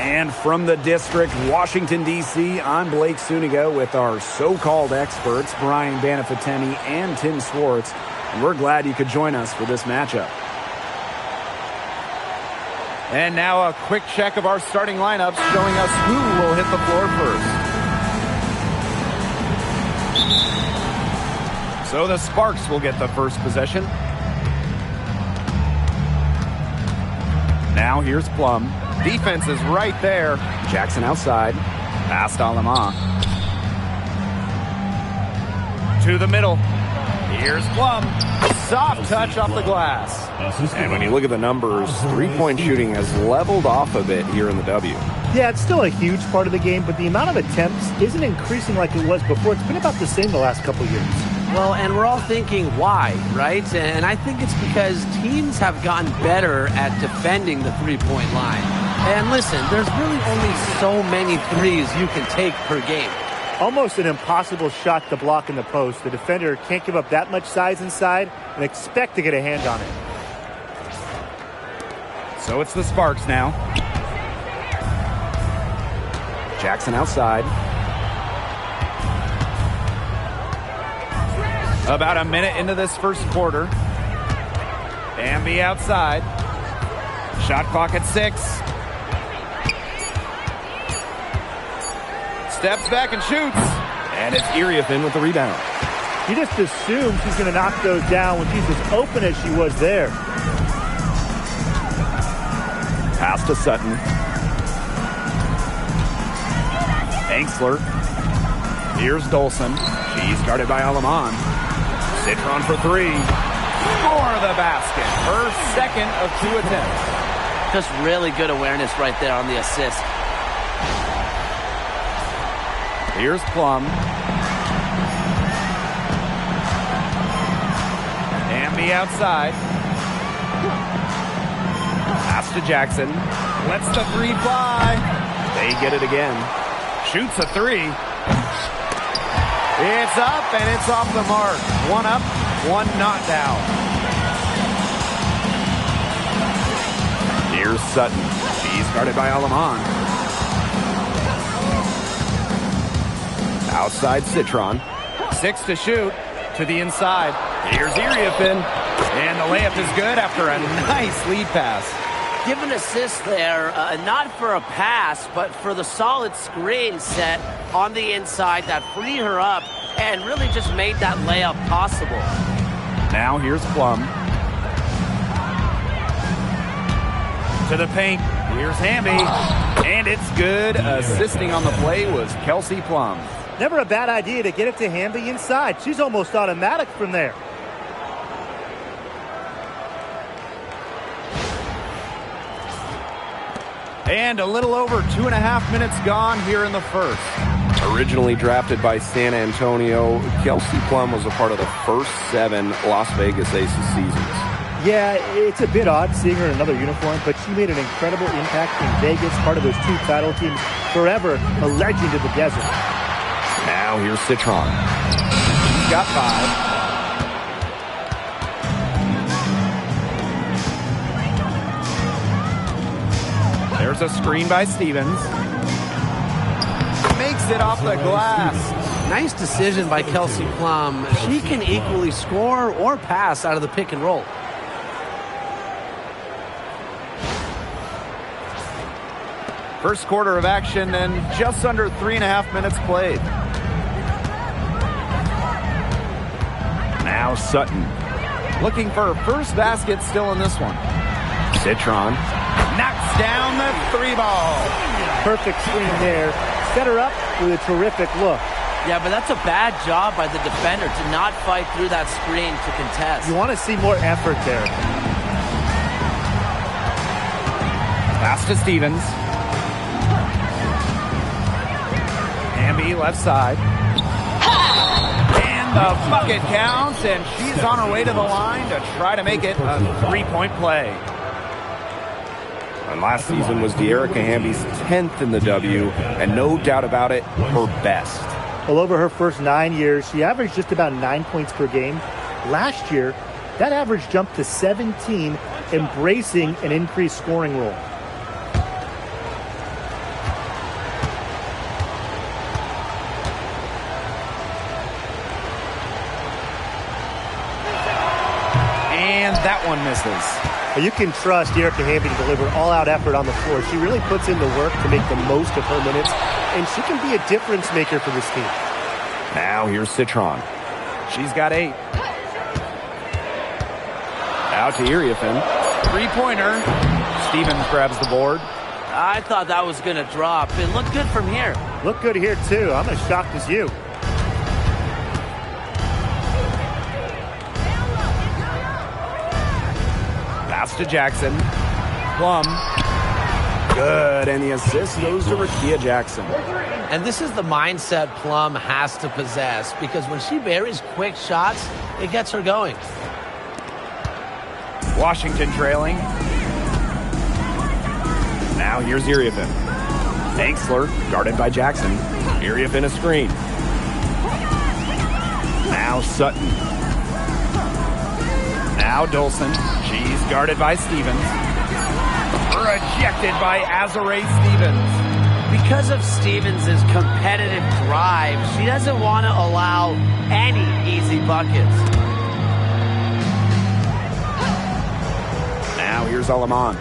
And from the district, Washington, D.C., I'm Blake Suniga with our so-called experts, Brian Banafiteni and Tim Swartz. And we're glad you could join us for this matchup. And now a quick check of our starting lineups showing us who will hit the floor first. So the Sparks will get the first possession. Now here's Plum. Defense is right there. Jackson outside. Past Alama. To the middle. Here's Plum. Soft touch off the glass. And when you look at the numbers, three-point shooting has leveled off a bit here in the W. Yeah, it's still a huge part of the game, but the amount of attempts isn't increasing like it was before. It's been about the same the last couple years. Well, and we're all thinking why, right? And I think it's because teams have gotten better at defending the three-point line. And listen, there's really only so many threes you can take per game. Almost an impossible shot to block in the post. The defender can't give up that much size inside and expect to get a hand on it. So it's the Sparks now. Jackson outside. About a minute into this first quarter. Bambi outside. Shot clock at 6. Steps back and shoots. And it's Iriafin with the rebound. You just assume she's going to knock those down when she's as open as she was there. Pass to Sutton. Angsler. Here's Dolson. She's guarded by Alaman. Citron for 3. For the basket. Her second of 2 attempts. Just really good awareness right there on the assist. Here's Plum. Amby outside. Pass to Jackson. Lets the 3 fly. They get it again. Shoots a 3. It's up and it's off the mark. 1 up, 1 not down. Here's Sutton. She's guarded by Alaman. Outside Citron. 6 to shoot. To the inside. Here's Iriafin. And the layup is good after a nice lead pass. Give an assist there, not for a pass, but for the solid screen set on the inside that freed her up and really just made that layup possible. Now here's Plum. To the paint. Here's Hamby. And it's good. Assisting on the play was Kelsey Plum. Never a bad idea to get it to Hamby inside. She's almost automatic from there. And a little over 2.5 minutes gone here in the first. Originally drafted by San Antonio, Kelsey Plum was a part of the first 7 Las Vegas Aces seasons. Yeah, it's a bit odd seeing her in another uniform, but she made an incredible impact in Vegas, part of those 2 title teams, forever a legend of the desert. Now here's Citron. She's got 5. There's a screen by Stevens. Makes it off the glass. Nice decision by Kelsey Plum. She can equally score or pass out of the pick and roll. First quarter of action and just under 3.5 minutes played. Now Sutton. Looking for her first basket still in this one. Citron knocks down the 3 ball. Perfect screen there. Set her up with a terrific look. Yeah, but that's a bad job by the defender to not fight through that screen to contest. You want to see more effort there. Pass to Stevens. Hamby left side. And the bucket counts, and she's on her way to the line to try to make it a 3-point play. And last season was De'Erica Hamby's 10th in the W, and no doubt about it, her best. Well, over her first 9 years, she averaged just about 9 points per game. Last year, that average jumped to 17, embracing an increased scoring role. one misses. You can trust Erica Hamby to deliver all-out effort on the floor. She really puts in the work to make the most of her minutes, and she can be a difference maker for this team. Now here's Citron. She's got 8. Out to Iriafin. Three-pointer. Stevens grabs the board. I thought that was going to drop. It looked good from here. Look good here, too. I'm as shocked as you. Pass to Jackson. Plum. Good, and the assist goes to Rakia Jackson. And this is the mindset Plum has to possess, because when she buries quick shots, it gets her going. Washington trailing. Now here's Iriafin. Angsler guarded by Jackson. Iriafin a screen. Now Sutton. Now Dolson. She's guarded by Stevens. Rejected by Azare Stevens. Because of Stevens' competitive drive, she doesn't want to allow any easy buckets. Now here's Alaman.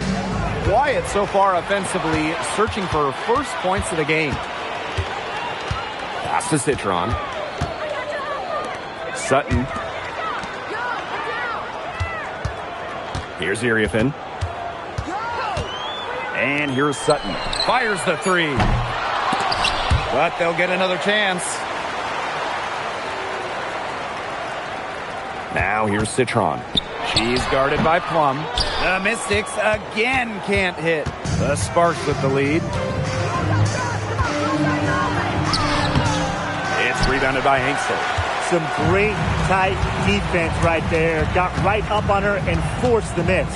Quiet so far offensively, searching for her first points of the game. Pass to Citron. Sutton. Here's Iriafin. And here's Sutton. Fires the 3. But they'll get another chance. Now here's Citron. She's guarded by Plum. The Mystics again can't hit. The Sparks with the lead. It's rebounded by Angsler. Some great tight defense right there. Got right up on her and forced the miss.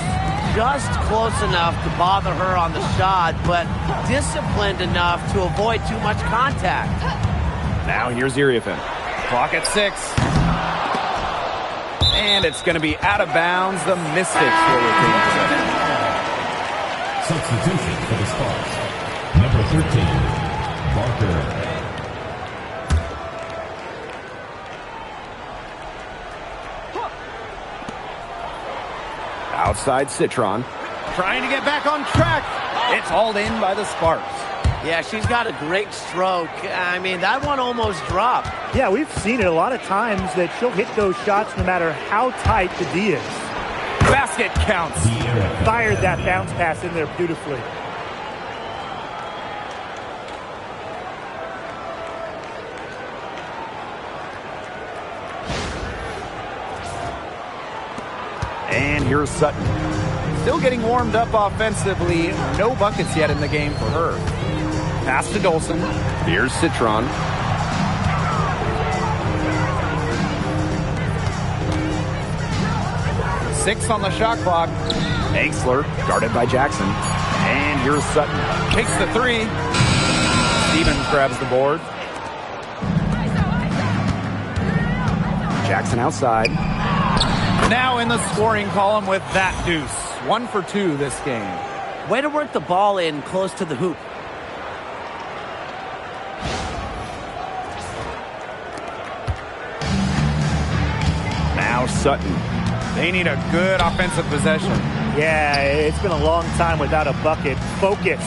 Just close enough to bother her on the shot, but disciplined enough to avoid too much contact. Now here's Iriafin. Clock at 6. And it's going to be out of bounds. The Mystics will retain possession. Substitution for the Sparks. Number 13, Barker. Outside Citron. Trying to get back on track. It's hauled in by the Sparks. Yeah, she's got a great stroke. I mean, that one almost dropped. Yeah, we've seen it a lot of times that she'll hit those shots no matter how tight the D is. Basket counts. Fired that bounce pass in there beautifully. And here's Sutton. Still getting warmed up offensively. No buckets yet in the game for her. Pass to Dolson. Here's Citron. Six on the shot clock. Angsler guarded by Jackson. And here's Sutton. Takes the 3. Stevens grabs the board. Jackson outside. Now in the scoring column with that deuce. 1 for 2 this game. Way to work the ball in close to the hoop. Now Sutton. They need a good offensive possession. Yeah, it's been a long time without a bucket. Focus.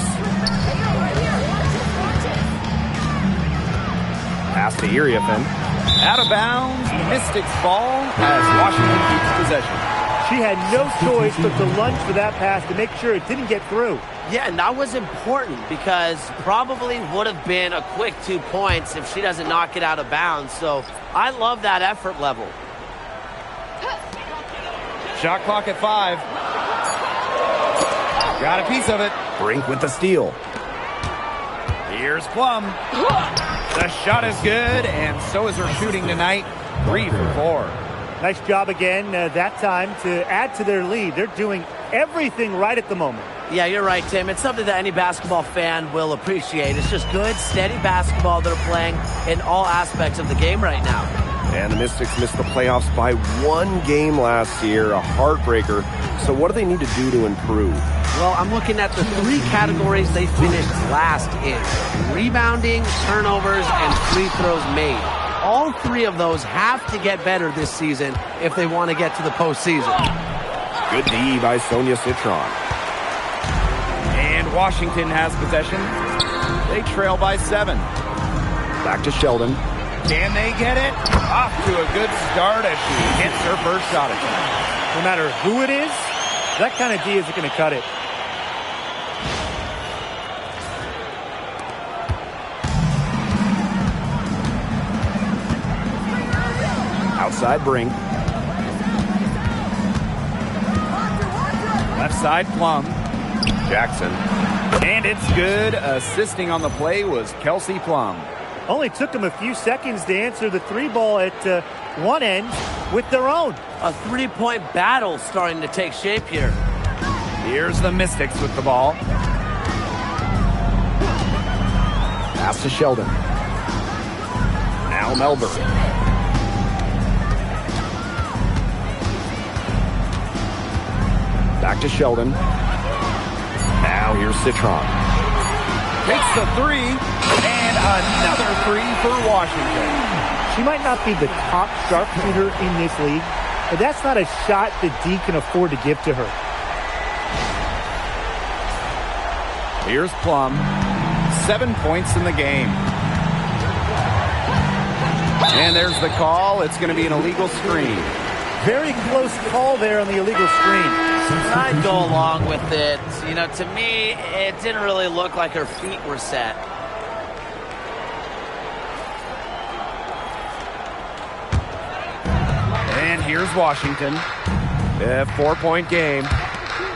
Pass to Iriafin. Out of bounds. Mystics ball as Washington keeps possession. She had no choice but to lunge for that pass to make sure it didn't get through. Yeah, and that was important because probably would have been a quick 2 points if she doesn't knock it out of bounds. So I love that effort level. Shot clock at 5. Got a piece of it. Brink with the steal. Here's Plum. The shot is good, and so is her shooting tonight. 3 for 4. Nice job again that time to add to their lead. They're doing everything right at the moment. Yeah, you're right, Tim. It's something that any basketball fan will appreciate. It's just good, steady basketball they're playing in all aspects of the game right now. And the Mystics missed the playoffs by 1 game last year, a heartbreaker. So what do they need to do to improve? Well, I'm looking at the 3 categories they finished last in: rebounding, turnovers, and free throws made. All 3 of those have to get better this season if they want to get to the postseason. Good D by Sonia Citron. And Washington has possession. They trail by 7. Back to Sheldon. Can they get it? Off to a good start as she hits her first shot attempt. No matter who it is, that kind of D isn't going to cut it. Outside Brink. Left side Plum. Jackson. And it's good. Assisting on the play was Kelsey Plum. Only took them a few seconds to answer the 3-ball at one end with their own. A 3-point battle starting to take shape here. Here's the Mystics with the ball. Pass to Sheldon. Now Melbourne. Back to Sheldon. Now here's Citron. Takes the 3, and another 3 for Washington. She might not be the top sharpshooter in this league, but that's not a shot that D can afford to give to her. Here's Plum. 7 points in the game. And there's the call. It's going to be an illegal screen. Very close call there on the illegal screen. I'd go along with it. You know, to me, it didn't really look like her feet were set. And here's Washington. A 4-point game.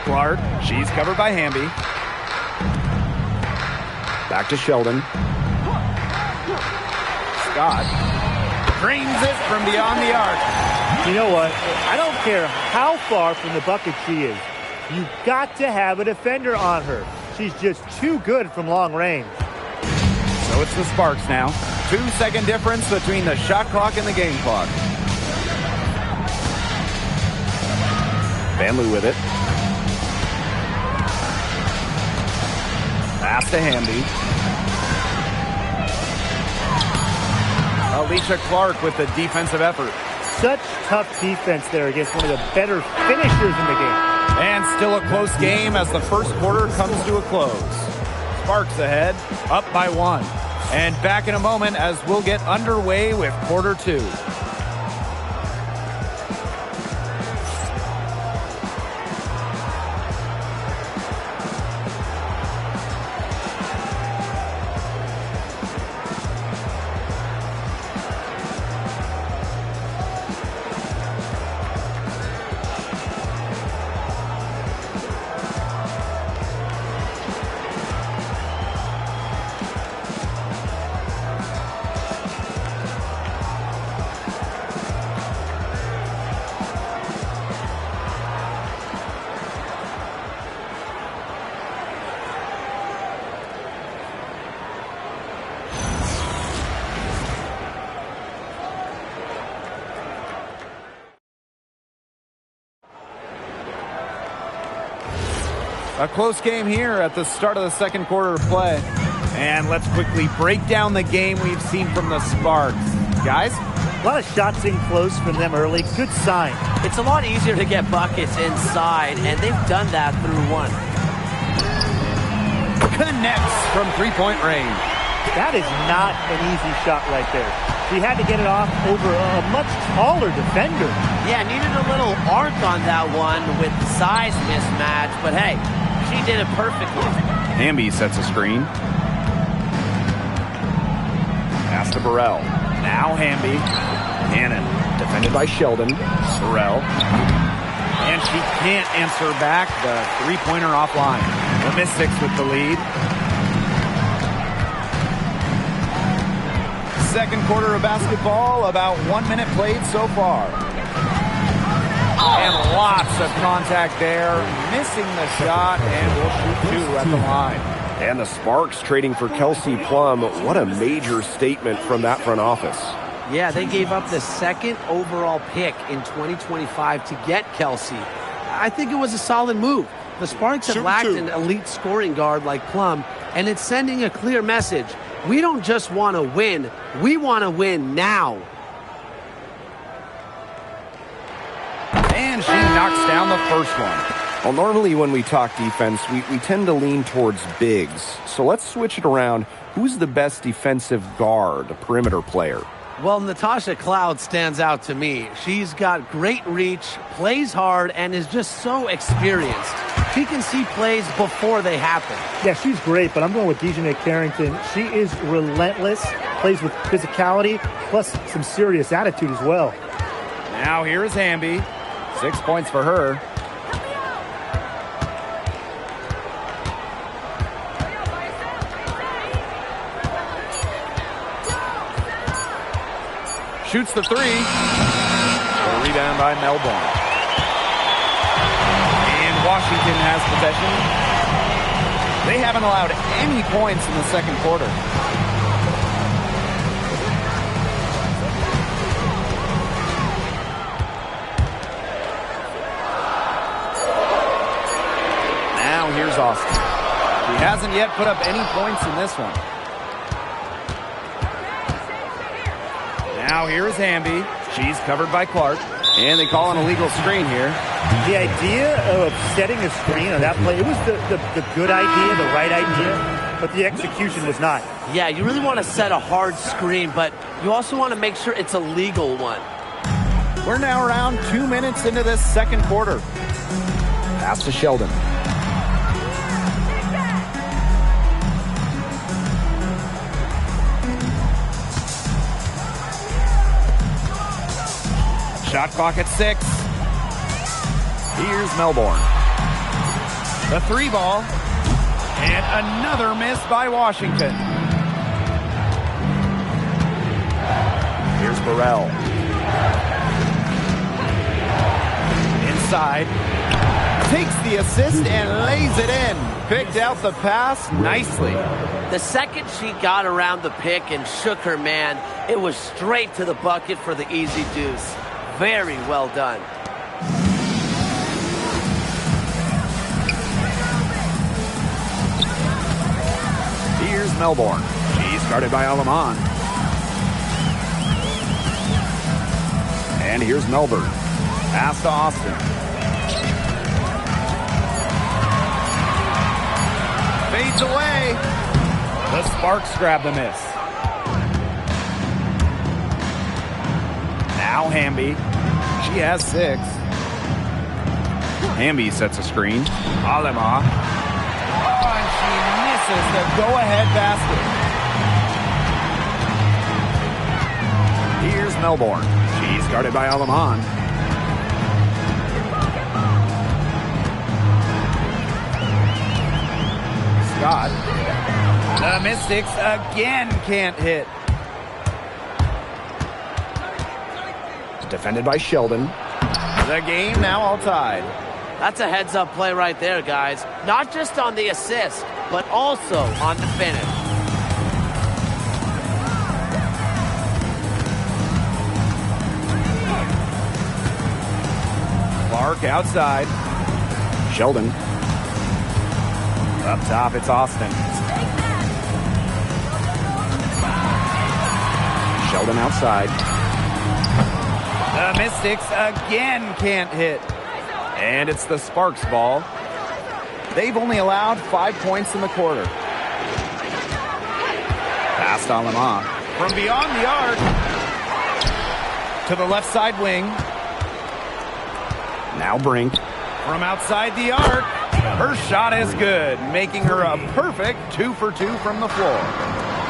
Clark, she's covered by Hamby. Back to Sheldon. Scott drains it from beyond the arc. You know what? I don't care how far from the bucket she is. You've got to have a defender on her. She's just too good from long range. So it's the Sparks now. 2-second difference between the shot clock and the game clock. Vanloo with it. Pass to Hamby. Alicia Clark with the defensive effort. Such tough defense there against one of the better finishers in the game. And still a close game as the first quarter comes to a close. Sparks ahead, up by 1. And back in a moment as we'll get underway with quarter 2. A close game here at the start of the second quarter of play. And let's quickly break down the game we've seen from the Sparks. Guys? A lot of shots in close from them early. Good sign. It's a lot easier to get buckets inside, and they've done that through 1. Connects from 3-point range. That is not an easy shot right there. She had to get it off over a much taller defender. Yeah, needed a little arc on that one with the size mismatch, but hey, she did it perfectly. Hamby sets a screen. Pass to Burrell. Now Hamby. Cannon. Defended by Sheldon. Burrell. And she can't answer back. The 3-pointer offline. The Mystics with the lead. Second quarter of basketball. About 1 minute played so far. And lots of contact there. Missing the shot, and will shoot 2 at the line. And the Sparks trading for Kelsey Plum. What a major statement from that front office. Yeah, they gave up the 2nd overall pick in 2025 to get Kelsey. I think it was a solid move. The Sparks have lacked an elite scoring guard like Plum, and it's sending a clear message. We don't just want to win. We want to win now. And And she knocks down the first one. Well, normally when we talk defense, we tend to lean towards bigs. So let's switch it around. Who's the best defensive guard, a perimeter player? Well, Natasha Cloud stands out to me. She's got great reach, plays hard, and is just so experienced. She can see plays before they happen. Yeah, she's great, but I'm going with Dejanay Carrington. She is relentless, plays with physicality, plus some serious attitude as well. Now here is Hamby. 6 points for her. Shoots the three. A rebound by Melbourne. And Washington has possession. They haven't allowed any points in the second quarter. Now here's Austin. He hasn't yet put up any points in this one. Now here is Hamby. She's covered by Clark. And they call an illegal screen here. The idea of setting a screen on that play, it was the good idea, the right idea, but the execution was not. Yeah, you really want to set a hard screen, but you also want to make sure it's a legal one. We're now around 2 minutes into this second quarter. Pass to Sheldon. Shot clock at 6. Here's Melbourne. The three ball. And another miss by Washington. Here's Burrell. Inside. Takes the assist and lays it in. Picked out the pass nicely. The second she got around the pick and shook her man, it was straight to the bucket for the easy deuce. Very well done. Here's Melbourne. She's guarded by Alamon. And here's Melbourne. Pass to Austin. Fades away. The Sparks grab the miss. Now Hamby. She has 6. Hamby sets a screen. Alema. Oh, and she misses the go-ahead basket. Here's Melbourne. She's guarded by Alamon. Scott. The Mystics again can't hit. Defended by Sheldon. The game now all tied. That's a heads-up play right there, guys. Not just on the assist, but also on the finish. Clark outside. Sheldon. Up top, it's Austin. Sheldon outside. The Mystics again can't hit. And it's the Sparks ball. They've only allowed 5 points in the quarter. Pass to Alema. From beyond the arc. To the left side wing. Now Brink. From outside the arc. Her shot is good, making her a perfect 2 for 2 from the floor.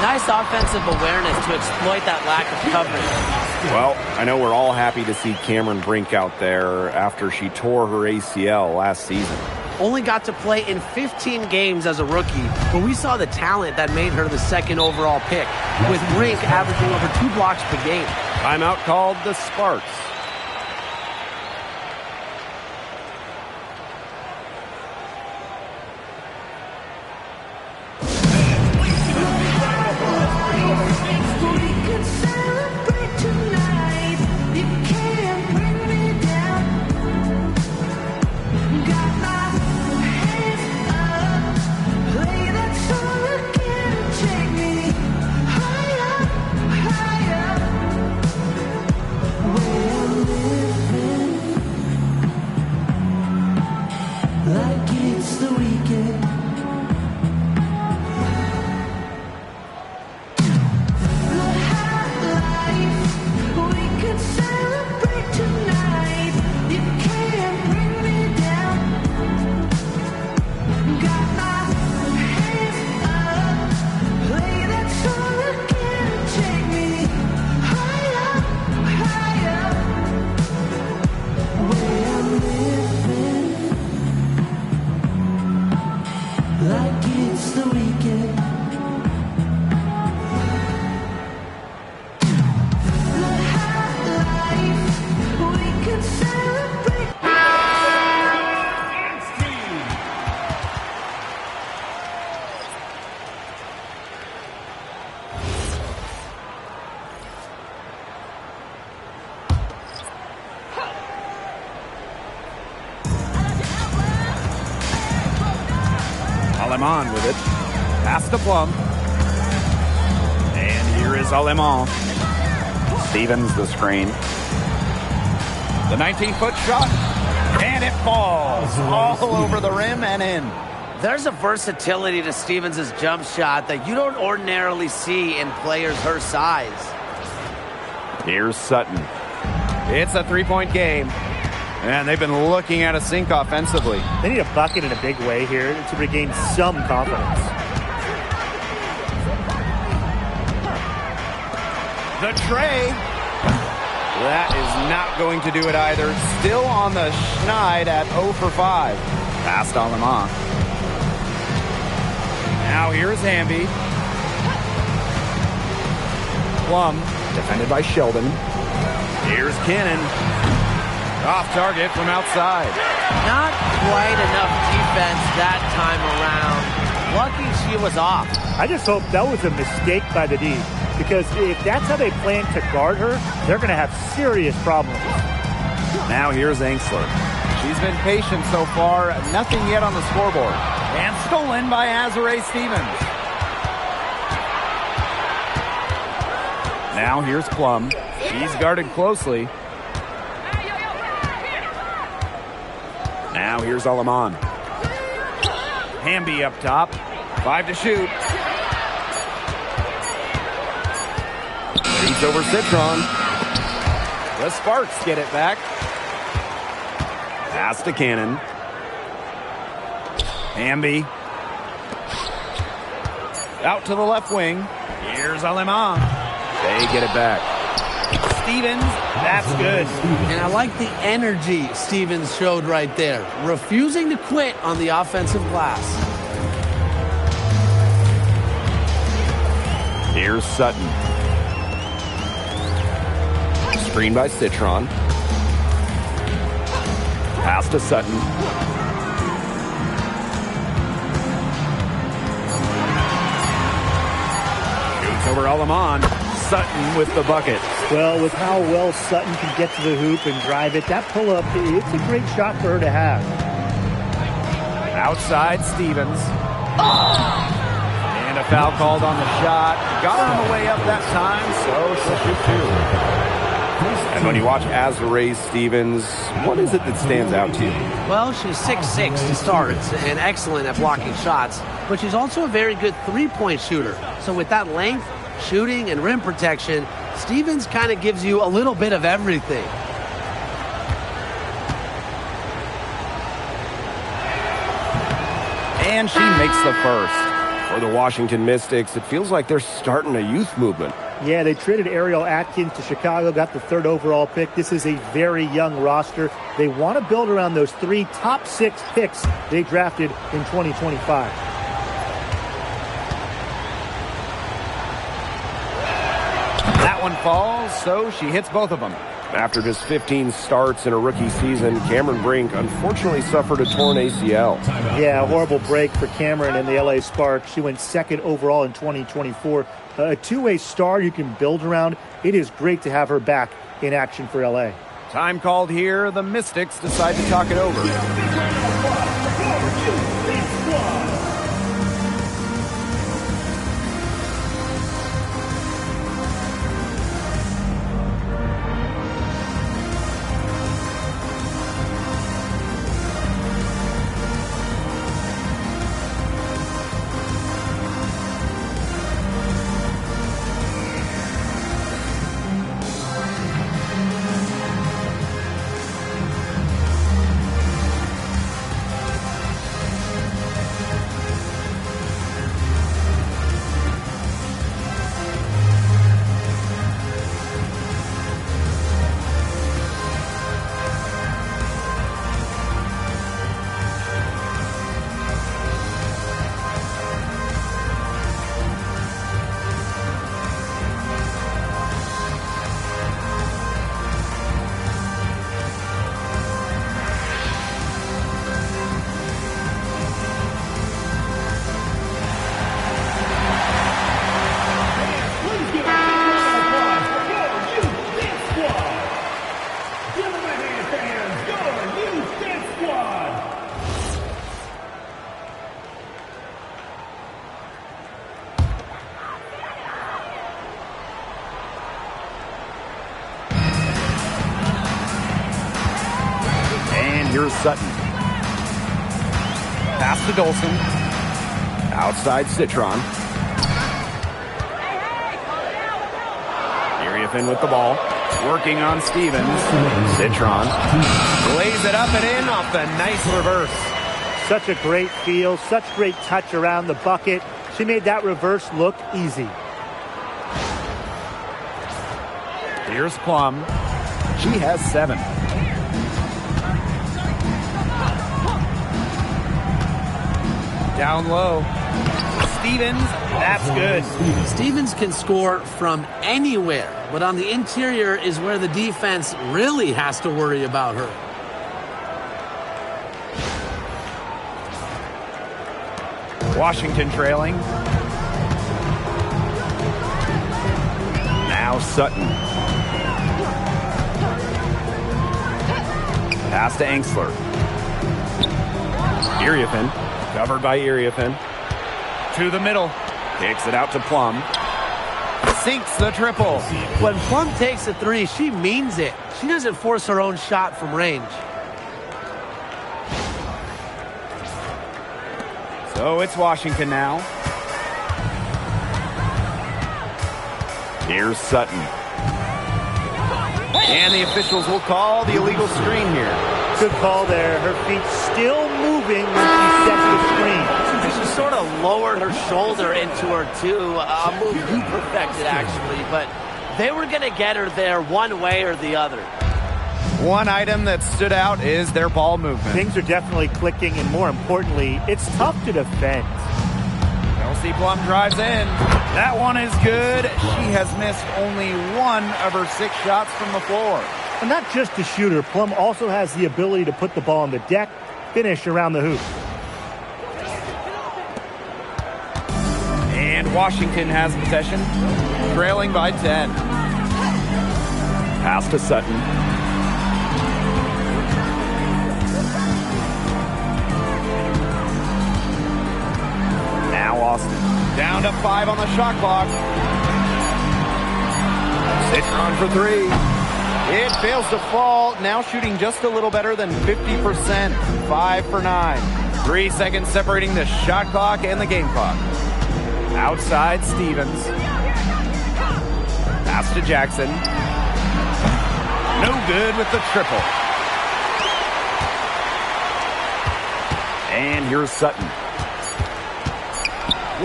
Nice offensive awareness to exploit that lack of coverage. Well, I know we're all happy to see Cameron Brink out there after she tore her ACL last season. Only got to play in 15 games as a rookie, but we saw the talent that made her the second overall pick, with Brink averaging over 2 blocks per game. Timeout called the Sparks. like it's the weekend. The high life, we can celebrate. Aleman with it. Pass to Plum. And here is Aleman. Stevens the screen. The 19-foot shot. And it falls all over the rim and in. There's a versatility to Stevens' jump shot that you don't ordinarily see in players her size. Here's Sutton. It's a three-point game. And they've been looking at a sink offensively. They need a bucket in a big way here to regain some confidence. The tray. That is not going to do it either. Still on the schneid at 0 for 5. Past Aleman. Now here's Hamby. Plum, defended by Sheldon. Here's Cannon. Off target from outside. Not quite enough defense that time around. Lucky she was off. I just hope that was a mistake by the D, because if that's how they plan to guard her, they're going to have serious problems. Now here's Angsler. She's been patient so far. Nothing yet on the scoreboard. And stolen by Azare Stevens. Now here's Plum. She's guarded closely. Now here's Aleman. Hamby up top. 5 to shoot. Beats over Citron. The Sparks get it back. Pass to Cannon. Hamby. Out to the left wing. Here's Aleman. They get it back. Stevens, that's good. And I like the energy Stevens showed right there. Refusing to quit on the offensive glass. Here's Sutton. Screen by Citron. Pass to Sutton. Shoots over Aleman. Sutton with the bucket. Well, with how well Sutton can get to the hoop and drive it, that pull-up, it's a great shot for her to have. Outside Stevens. And a foul called on the shot. Got her on the way up that time, so she'll shoot two. And when you watch Azare Stevens, what is it that stands out to you? Well, she's 6'6" to start and excellent at blocking shots, but she's also a very good three-point shooter. So with that length, shooting, and rim protection, Stevens kind of gives you a little bit of everything. And she makes the first. For the Washington Mystics, it feels like they're starting a youth movement. Yeah, they traded Ariel Atkins to Chicago, got the 3rd overall pick. This is a very young roster. They want to build around those 3 top 6 picks they drafted in 2025. That one falls, so she hits both of them. After just 15 starts in a rookie season, Cameron Brink unfortunately suffered a torn ACL. Yeah, a horrible break for Cameron and the LA Sparks. She went 2nd overall in 2024. A two-way star you can build around. It is great to have her back in action for LA. Time called here. The Mystics decide to talk it over. here's Sutton. Pass to Dolson. Outside Citron. Iriefin with the ball. Working on Stevens. Citron lays it up and in off the nice reverse. Such a great feel, such great touch around the bucket. She made that reverse look easy. Here's Plum. She has 7. Down low. Stevens, that's good. Stevens can score from anywhere, but on the interior is where the defense really has to worry about her. Washington trailing. Now Sutton. Pass to Angsler. Iriefin. Covered by Iriefin. To the middle. Kicks it out to Plum. Sinks the triple. When Plum takes a 3, she means it. She doesn't force her own shot from range. So it's Washington now. Here's Sutton. And the officials will call the illegal screen here. Good call there. Her feet still moving when she sets the screen. She sort of lowered her shoulder into her, too. A move you perfected, actually. But they were going to get her there one way or the other. One item that stood out is their ball movement. Things are definitely clicking, and more importantly, it's tough to defend. Kelsey Plum drives in. That one is good. She has missed only 1 of her 6 shots from the floor. And not just a shooter, Plum also has the ability to put the ball on the deck, finish around the hoop. And Washington has possession, trailing by 10. Pass to Sutton. Now Austin. Down to 5 on the shot clock. Citron for 3. It fails to fall. Now shooting just a little better than 50%. 5 for 9. 3 seconds separating the shot clock and the game clock. Outside Stevens. Pass to Jackson. No good with the triple. And here's Sutton.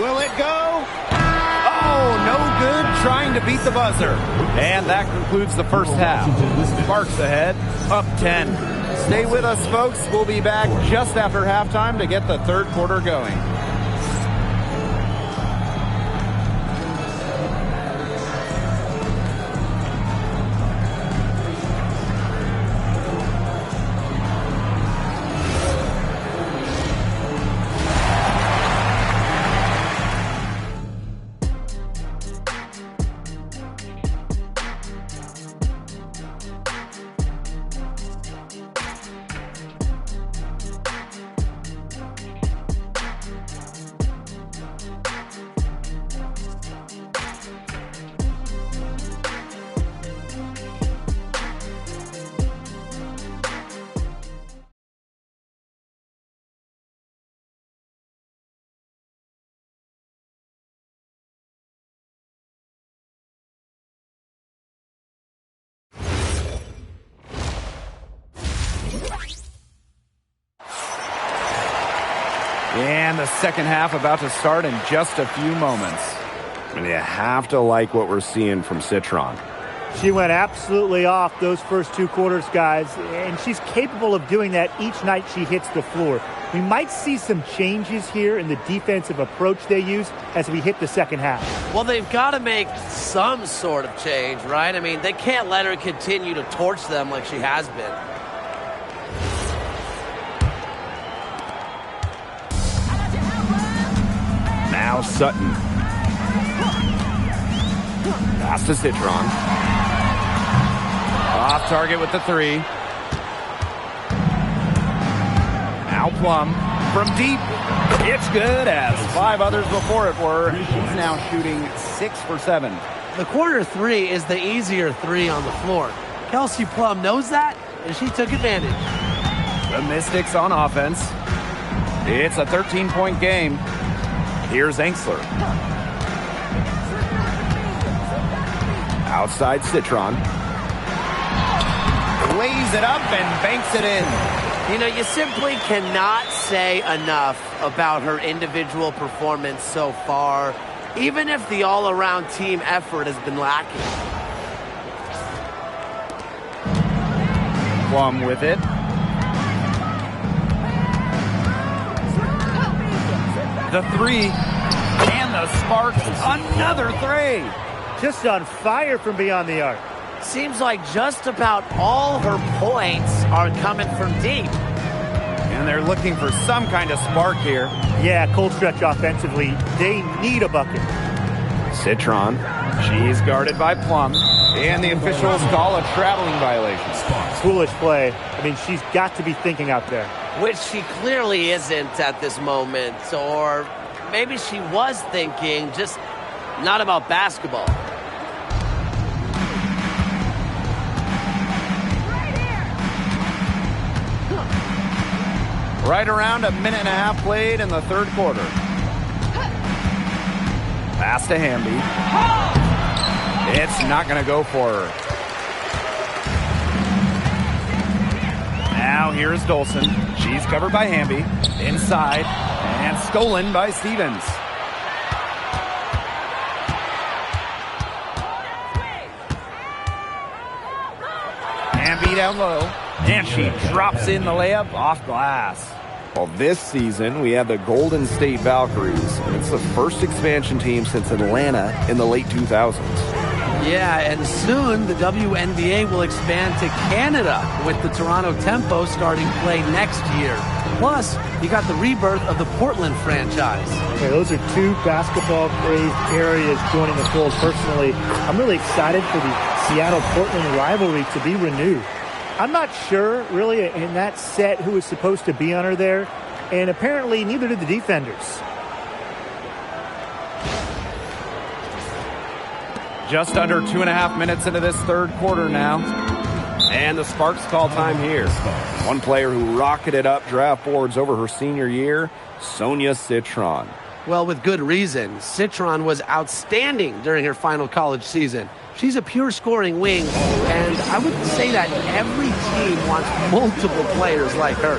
Will it go? Oh, no good trying to beat the buzzer. And that concludes the first half. Sparks ahead, up 10. Stay with us, folks. We'll be back just after halftime to get the third quarter going. And the second half about to start in just a few moments. And you have to like what we're seeing from Citron. She went absolutely off those first 2 quarters, guys, and she's capable of doing that each night she hits the floor. We might see some changes here in the defensive approach they use as we hit the second half. Well, they've got to make some sort of change, right? I mean, they can't let her continue to torch them like she has been. Now Sutton. Pass to Citron. Off target with the 3. Now Plum from deep. It's good, as 5 others before it were. She's now shooting 6 for 7. The corner 3 is the easier 3 on the floor. Kelsey Plum knows that, and she took advantage. The Mystics on offense. It's a 13-point game. Here's Angsler. Outside Citron. Lays it up and banks it in. You know, you simply cannot say enough about her individual performance so far, even if the all-around team effort has been lacking. Plum with it. The three. And the Sparks, another three. Just on fire from beyond the arc. Seems like just about all her points are coming from deep. And they're looking for some kind of spark here. Yeah, cold stretch offensively. They need a bucket. Citron. She's guarded by Plum. And the officials call a traveling violation. Foolish play. I mean, she's got to be thinking out there. Which she clearly isn't at this moment. Or maybe she was thinking, just not about basketball. Right around a minute and a half played in the third quarter. Pass to Hamby. It's not going to go for her. Now here's Dolson. She's covered by Hamby. Inside. And stolen by Stevens. Hamby down low. And she drops in the layup off glass. Well, this season, we have the Golden State Valkyries, and it's the first expansion team since Atlanta in the late 2000s. Yeah, and soon the WNBA will expand to Canada with the Toronto Tempo starting play next year. Plus, you got the rebirth of the Portland franchise. Okay, those are two basketball-crazed areas joining the fold. Personally, I'm really excited for the Seattle-Portland rivalry to be renewed. I'm not sure, really, in that set who was supposed to be on her there, and apparently neither did the defenders. Just under 2.5 minutes into this third quarter now. And the Sparks call time here. One player who rocketed up draft boards over her senior year, Sonia Citron. Well, with good reason. Citron was outstanding during her final college season. She's a pure scoring wing, and I would say that every team wants multiple players like her.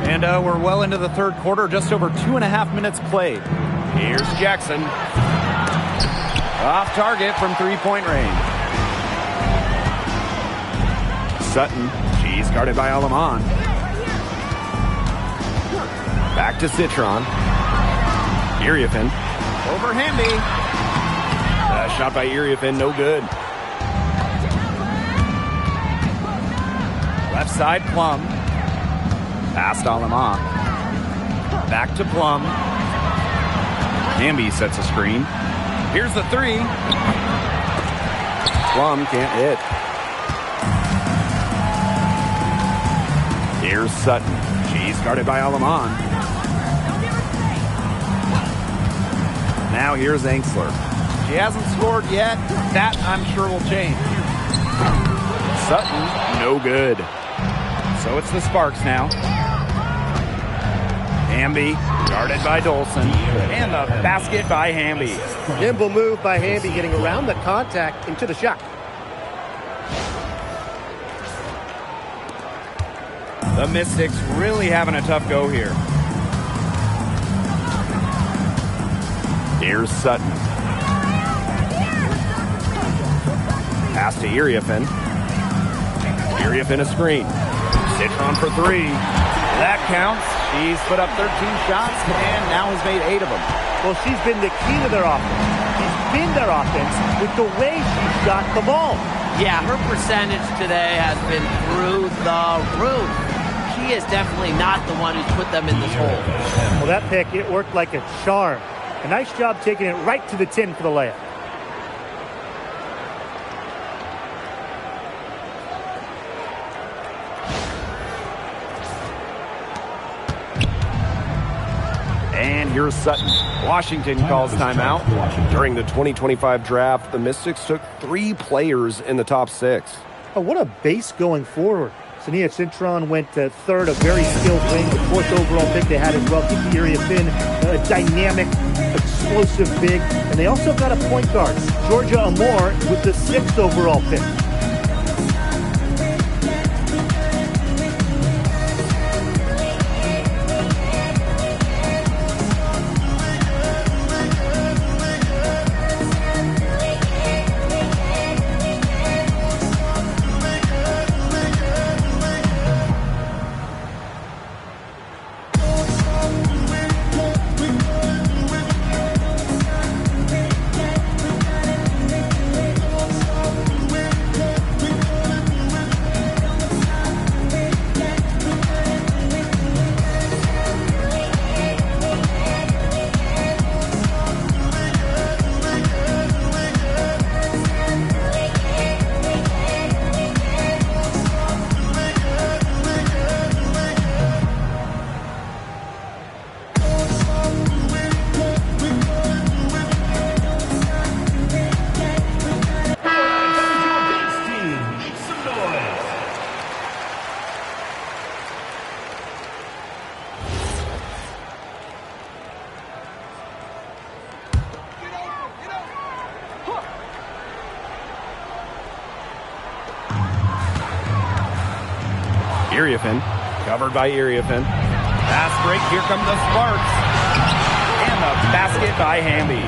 And we're well into the third quarter, just over 2.5 minutes played. Here's Jackson. Off target from three-point range. Sutton. She's guarded by Alamon. Back to Citron. Iriafin. Over Hamby. Shot by Iriafin, no good. Left side, Plum. Past Alamon. Back to Plum. Hamby sets a screen. Here's the three. Plum can't hit. Here's Sutton. She's guarded by Alamon. Now here's Angsler. She hasn't scored yet. That, I'm sure, will change. Sutton, no good. So it's the Sparks now. Hamby, guarded by Dolson. And the basket by Hamby. Nimble move by Hamby, getting around the contact into the shot. The Mystics really having a tough go here. Here's Sutton. Pass to Iriafen. Iriafen a screen. Citron for three. That counts. She's put up 13 shots and now has made 8 of them. Well, she's been the key to their offense. She's been their offense with the way she shot the ball. Yeah, her percentage today has been through the roof. She is definitely not the one who's put them in this hole. Well, that pick, it worked like a charm. A nice job taking it right to the tin for the layup. And here's Sutton. Washington calls timeout. During the 2025 draft, the Mystics took 3 players in the top 6. Oh, what a base going forward. Sania Citron went third, a very skilled wing, the 4th overall pick they had as well. Keep the area thin, a dynamic, explosive big. And they also got a point guard, Georgia Amore, with the 6th overall pick. Iriafen, covered by Iriafen. Fast break, here come the Sparks. And the basket by Hamby.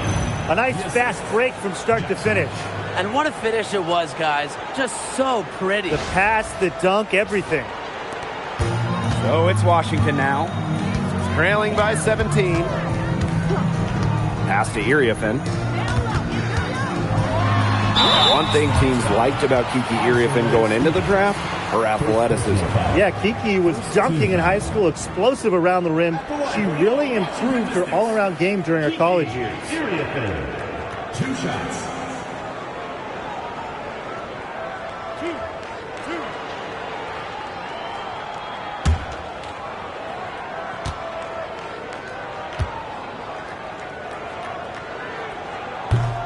A nice fast break from start to finish. And what a finish it was, guys. Just so pretty. The pass, the dunk, everything. So it's Washington now. Trailing by 17. Pass to Iriafen. One thing teams liked about Kiki Iriafen going into the draft, her athleticism. Yeah, Kiki was dunking in high school, explosive around the rim. She really improved her all-around game during her college years. 2 shots.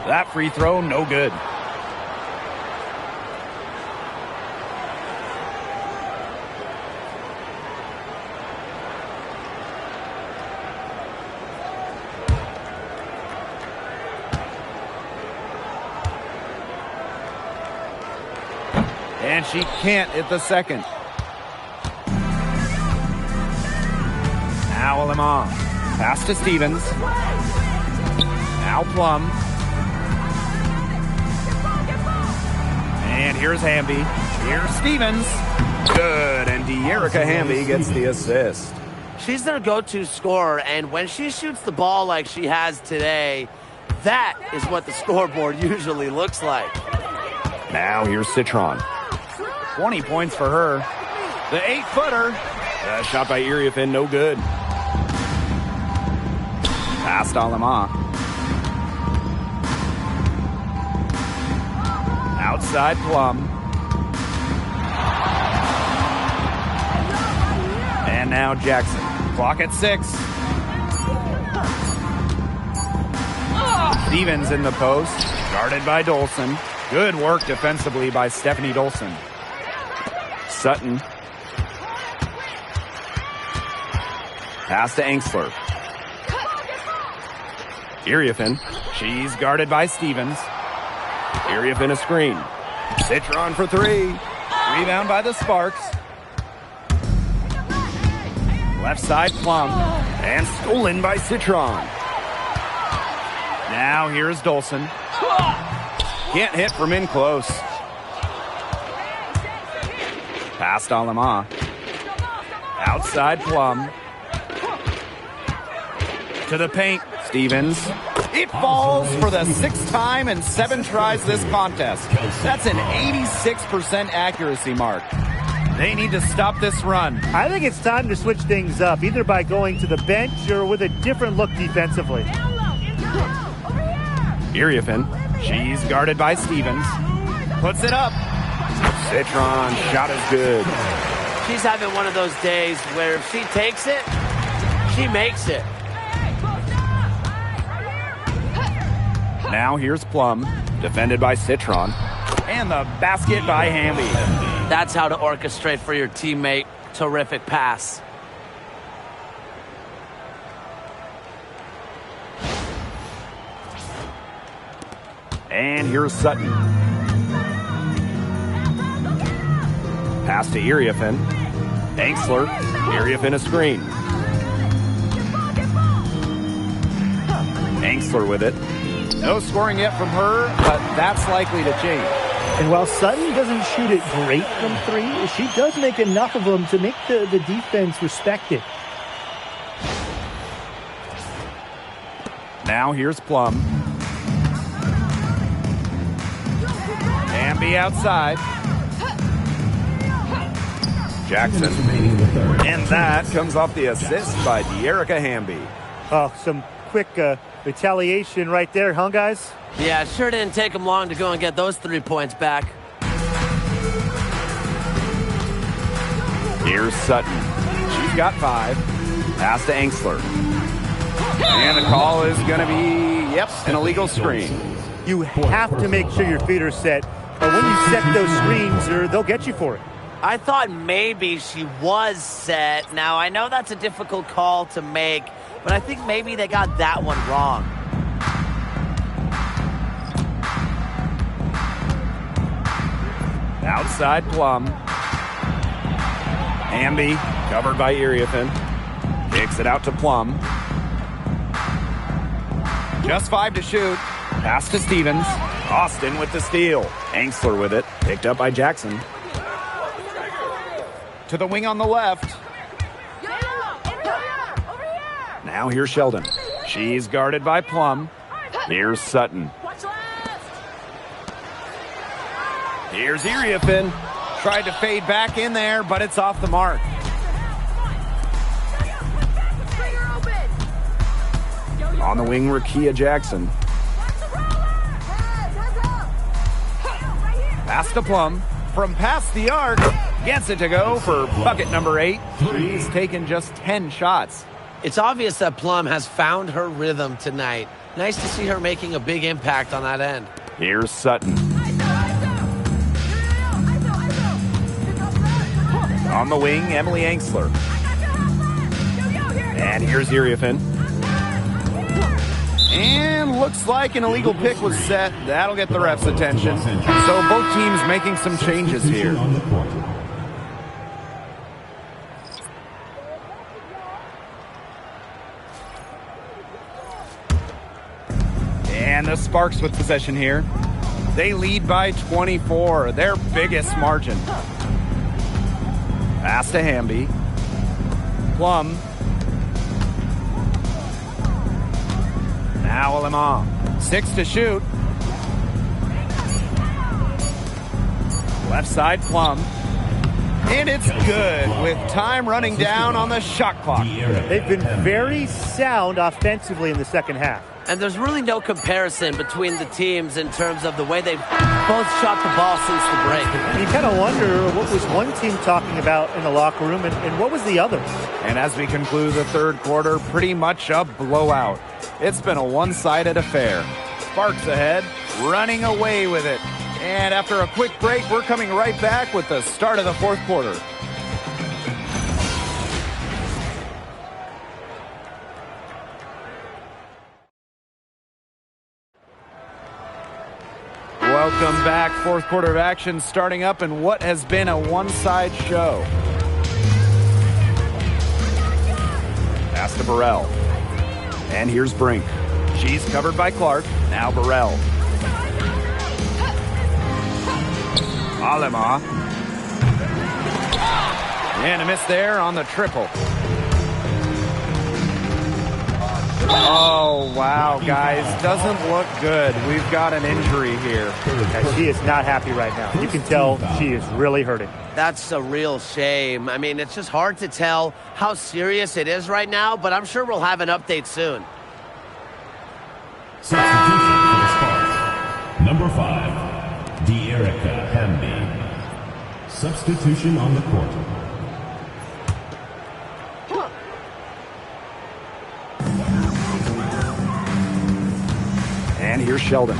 That free throw, no good. And she can't hit the second. Now Lemon. Pass to Stevens. Now Plum. And here's Hamby. Here's Stevens. Good. And De'Erica Hamby gets the assist. She's their go-to scorer, and when she shoots the ball like she has today, that is what the scoreboard usually looks like. Now here's Citron. 20 points for her. The 8-footer. Shot by Iriafen, no good. Pass to Lemon. Outside Plum. And now Jackson. Clock at 6. Stevens in the post, guarded by Dolson. Good work defensively by Stephanie Dolson. Sutton. Pass to Angsler. Iriefin. She's guarded by Stevens. Iriefin a screen. Citron for three. Rebound by the Sparks. Left side Plum. And stolen by Citron. Now here's Dolson. Can't hit from in close. Past Alama. Outside Plum. To the paint. Stevens. It falls for the 6th time in 7 tries this contest. That's an 86% accuracy mark. They need to stop this run. I think it's time to switch things up, either by going to the bench or with a different look defensively. Iriefin. She's guarded by Stevens. Puts it up. Citron shot is good. She's having one of those days where if she takes it, she makes it. Now here's Plum, defended by Citron. And the basket by Hamby. That's how to orchestrate for your teammate. Terrific pass. And here's Sutton. Pass to Iriefin. Angsler. Iriefin a screen. Angsler with it. No scoring yet from her, but that's likely to change. And while Sutton doesn't shoot it great from three, she does make enough of them to make the defense respect it. Now here's Plum. Hamby outside. Jackson. And that comes off the assist by De'Erica Hamby. Oh, some quick retaliation right there, huh, guys? Yeah, it sure didn't take them long to go and get those 3 points back. Here's Sutton. She's got 5. Pass to Angsler. And the call is going to be, yep, an illegal screen. You have to make sure your feet are set. But when you set those screens, they'll get you for it. I thought maybe she was set. Now, I know that's a difficult call to make, but I think maybe they got that one wrong. Outside Plum. Hamby, covered by Iriefin. Kicks it out to Plum. Just 5 to shoot. Pass to Stevens. Austin with the steal. Angsler with it. Picked up by Jackson. To the wing on the left. Now here's Sheldon. She's guarded by Plum. Here's Sutton. Here's Iriefin. Tried to fade back in there, but it's off the mark. On the wing, Rakia Jackson. Pass to Plum. From past the arc. Gets it to go for bucket number 8. She's taken just 10 shots. It's obvious that Plum has found her rhythm tonight. Nice to see her making a big impact on that end. Here's Sutton. On the wing, Emily Angsler. And here's Iriefin. And looks like an illegal pick was set. That'll get the ref's attention. So both teams making some changes here. And the Sparks with possession here. They lead by 24, their biggest margin. Pass to Hamby. Plum. Now Alamar. 6 to shoot. Left side Plum. And it's good with time running down on the shot clock. They've been very sound offensively in the second half. And there's really no comparison between the teams in terms of the way they've both shot the ball since the break. And you kind of wonder what was one team talking about in the locker room and what was the other. And as we conclude the third quarter, pretty much a blowout. It's been a one-sided affair. Sparks ahead, running away with it. And after a quick break, we're coming right back with the start of the fourth quarter. Welcome back. Fourth quarter of action starting up in what has been a one-side show. Pass to Burrell. And here's Brink. She's covered by Clark. Now Burrell. Alema. And a miss there on the triple. Oh, wow, guys. Doesn't look good. We've got an injury here. She is not happy right now. You can tell she is really hurting. That's a real shame. I mean, it's just hard to tell how serious it is right now, but I'm sure we'll have an update soon. Substitution for the Sparks. Number 5, De'Erica Hamby. Substitution on the court. And here's Sheldon.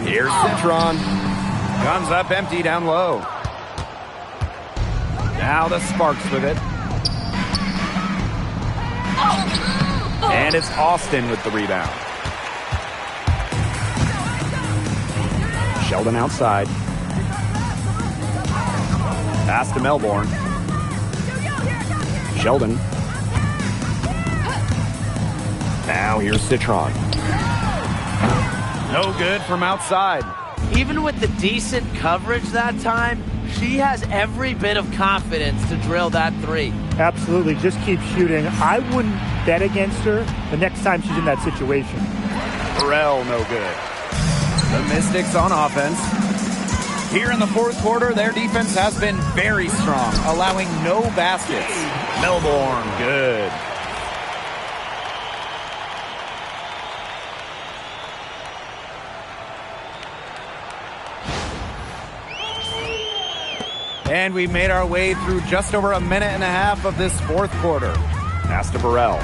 Here's Citron. Guns up empty down low. Now the Sparks with it. And it's Austin with the rebound. Sheldon outside. Pass to Melbourne. Sheldon. Now here's Citron. No good from outside. Even with the decent coverage that time, she has every bit of confidence to drill that three. Absolutely. Just keep shooting. I wouldn't bet against her the next time she's in that situation. Burrell, no good. The Mystics on offense. Here in the fourth quarter, their defense has been very strong, allowing no baskets. Melbourne, good. And we've made our way through just over a minute and a half of this fourth quarter. Pass to Burrell.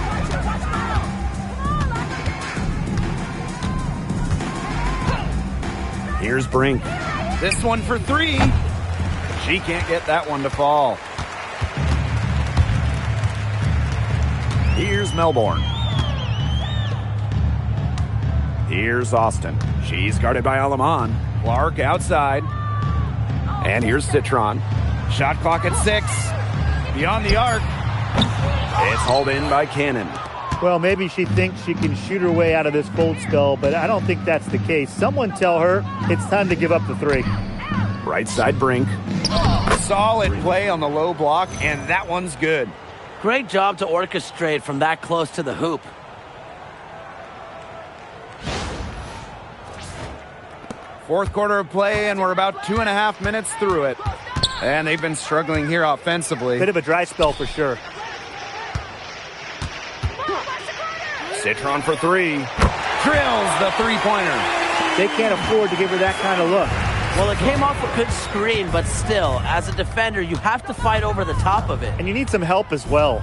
Here's Brink. This one for three. She can't get that one to fall. Here's Melbourne. Here's Austin. She's guarded by Alaman. Clark outside. And here's Citron. Shot clock at 6. Beyond the arc. It's hauled in by Cannon. Well, maybe she thinks she can shoot her way out of this cold spell, but I don't think that's the case. Someone tell her it's time to give up the three. Right side Brink. Solid play on the low block, and that one's good. Great job to orchestrate from that close to the hoop. Fourth quarter of play, and we're about 2.5 minutes through it. And they've been struggling here offensively. Bit of a dry spell for sure. Citron for three. Drills the three-pointer. They can't afford to give her that kind of look. Well, it came off a good screen, but still, as a defender, you have to fight over the top of it. And you need some help as well.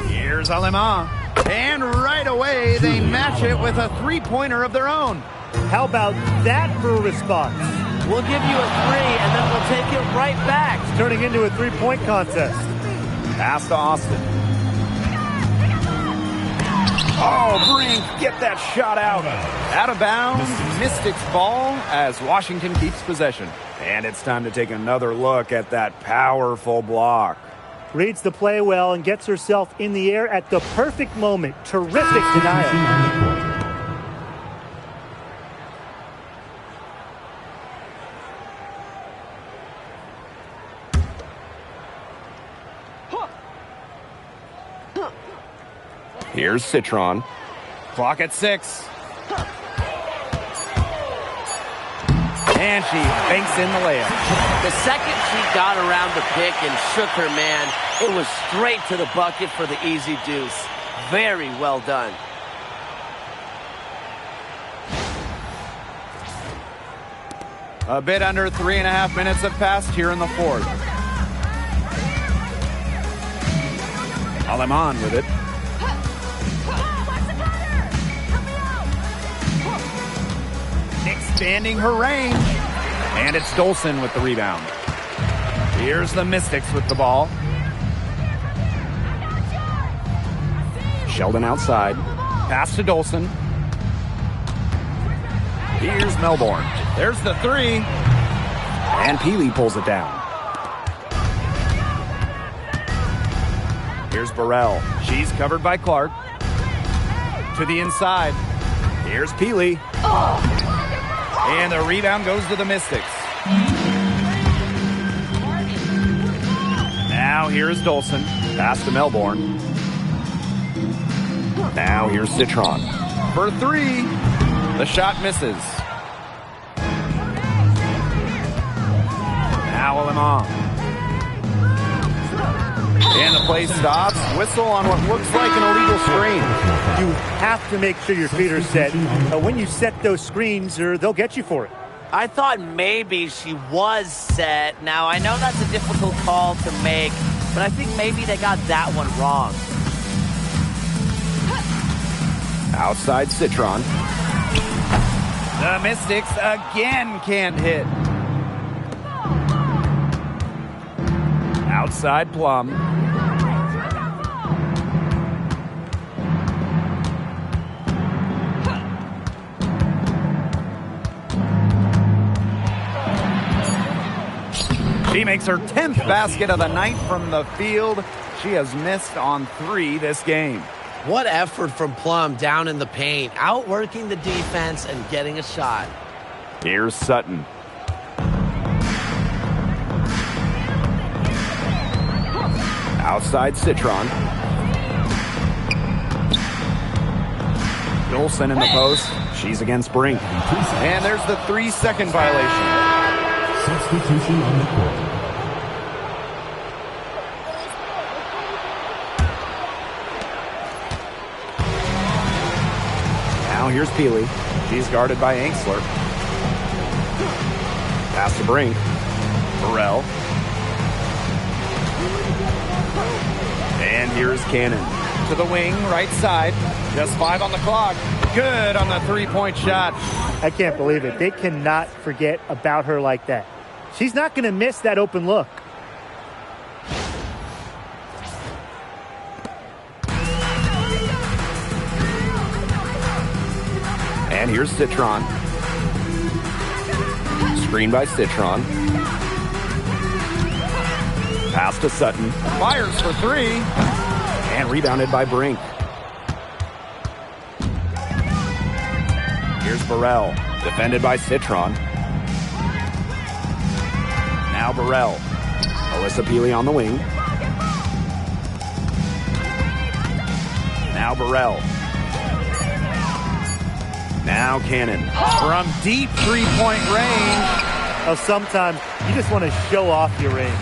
Here's Alema. And right away, they match it with a three-pointer of their own. How about that for a response? We'll give you a three, and then we'll take it right back. It's turning into a three-point contest. Pass to Austin. Oh, Brink, get that shot out. Out of bounds, Mystics ball as Washington keeps possession. And it's time to take another look at that powerful block. Reads the play well and gets herself in the air at the perfect moment. Terrific denial. Here's Citron. Clock at 6. And she banks in the layup. The second she got around the pick and shook her man, it was straight to the bucket for the easy deuce. Very well done. A bit under 3.5 minutes have passed here in the fourth. Aleman with it. expanding her range. And it's Dolson with the rebound. Here's the Mystics with the ball. Sheldon outside. Pass to Dolson. Here's Melbourne. There's the three. And Peely pulls it down. Here's Burrell. She's covered by Clark. To the inside. Here's Peely. And the rebound goes to the Mystics. Now here's Dolson. Pass to Melbourne. Now here's Citron. For three. The shot misses. Now Alemang. And the play stops. Whistle on what looks like an illegal screen. You have to make sure your feet are set. When you set those screens, they'll get you for it. I thought maybe she was set. Now, I know that's a difficult call to make, but I think maybe they got that one wrong. Outside Citron. The Mystics again can't hit. Outside Plum. She makes her 10th basket of the night from the field. She has missed on 3 this game. What effort from Plum down in the paint, outworking the defense and getting a shot. Here's Sutton. Outside Citron. Dolson in the post. She's against Brink. And there's the 3-second violation. Substitution on the court. Now here's Peely. She's guarded by Angsler. Pass to Brink. Burrell. And here's Cannon. To the wing, right side. Just 5 on the clock. Good on the 3-point shot. I can't believe it. They cannot forget about her like that. She's not going to miss that open look. And here's Citron. Screen by Citron. Pass to Sutton. Fires for 3. And rebounded by Brink. Here's Burrell. Defended by Citron. Now Burrell. Alyssa Peely on the wing. Now Burrell. Now Cannon. From deep 3-point range. Oh, sometimes you just want to show off your range.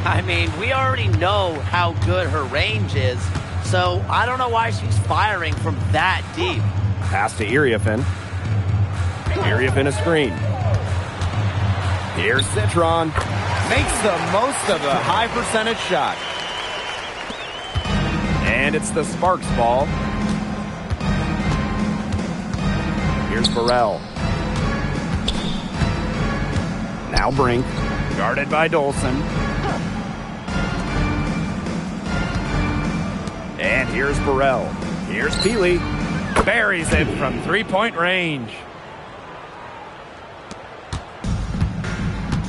I mean, we already know how good her range is, so I don't know why she's firing from that deep. Pass to Iriafin. Iriafin a screen. Here's Citron. Makes the most of a high percentage shot. And it's the Sparks ball. Here's Burrell. Now Brink. Guarded by Dolson. And here's Burrell. Here's Peely. Buries it from 3-point range.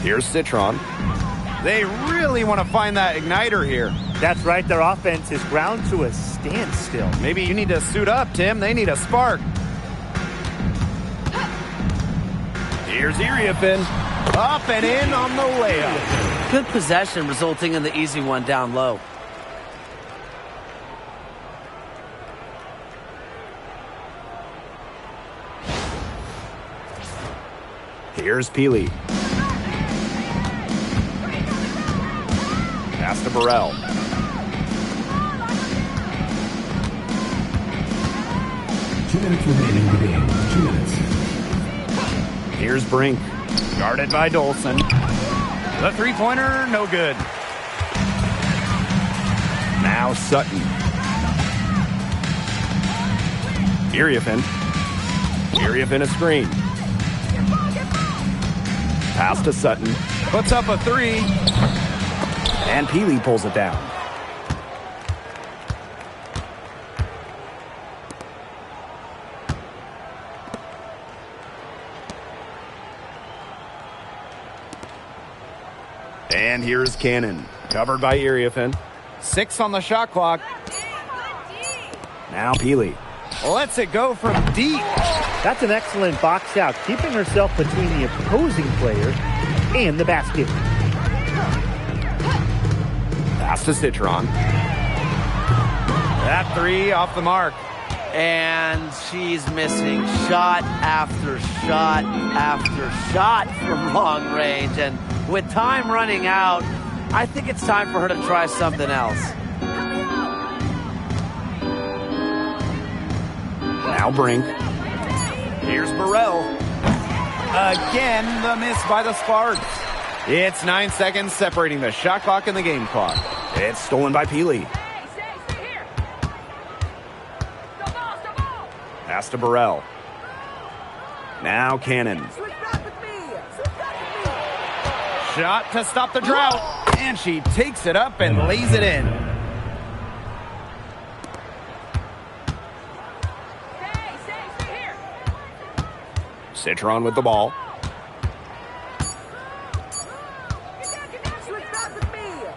Here's Citron. They really want to find that igniter here. That's right. Their offense is ground to a standstill. Maybe you need to suit up, Tim. They need a spark. Here's Iriafin. Up and in on the layup. Good possession resulting in the easy one down low. Here's Peely. Pass to Burrell. Two minutes remaining in the game. 2 minutes. Here's Brink. Guarded by Dolson. The 3-pointer, no good. Now Sutton. Iriafin. Iriafin a screen. Pass to Sutton. Puts up a three. And Peely pulls it down. And here's Cannon. Covered by Iriafen. 6 on the shot clock. Now Peely. Lets it go from deep. That's an excellent box out, keeping herself between the opposing player and the basket. Pass to Citron. That three off the mark. And she's missing shot after shot after shot from long range. And with time running out, I think it's time for her to try something else. Now Brink. Here's Burrell. Again, the miss by the Sparks. It's 9 seconds separating the shot clock and the game clock. It's stolen by Peely. Pass to Burrell. Now Cannon. Shot to stop the drought. And she takes it up and lays it in. Citron with the ball.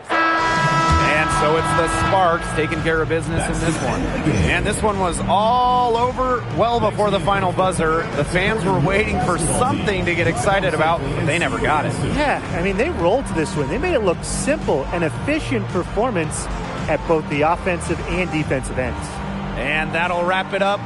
And so it's the Sparks taking care of business in this one. And this one was all over well before the final buzzer. The fans were waiting for something to get excited about, but they never got it. Yeah, I mean, they rolled to this one. They made it look simple and efficient performance at both the offensive and defensive ends. And that'll wrap it up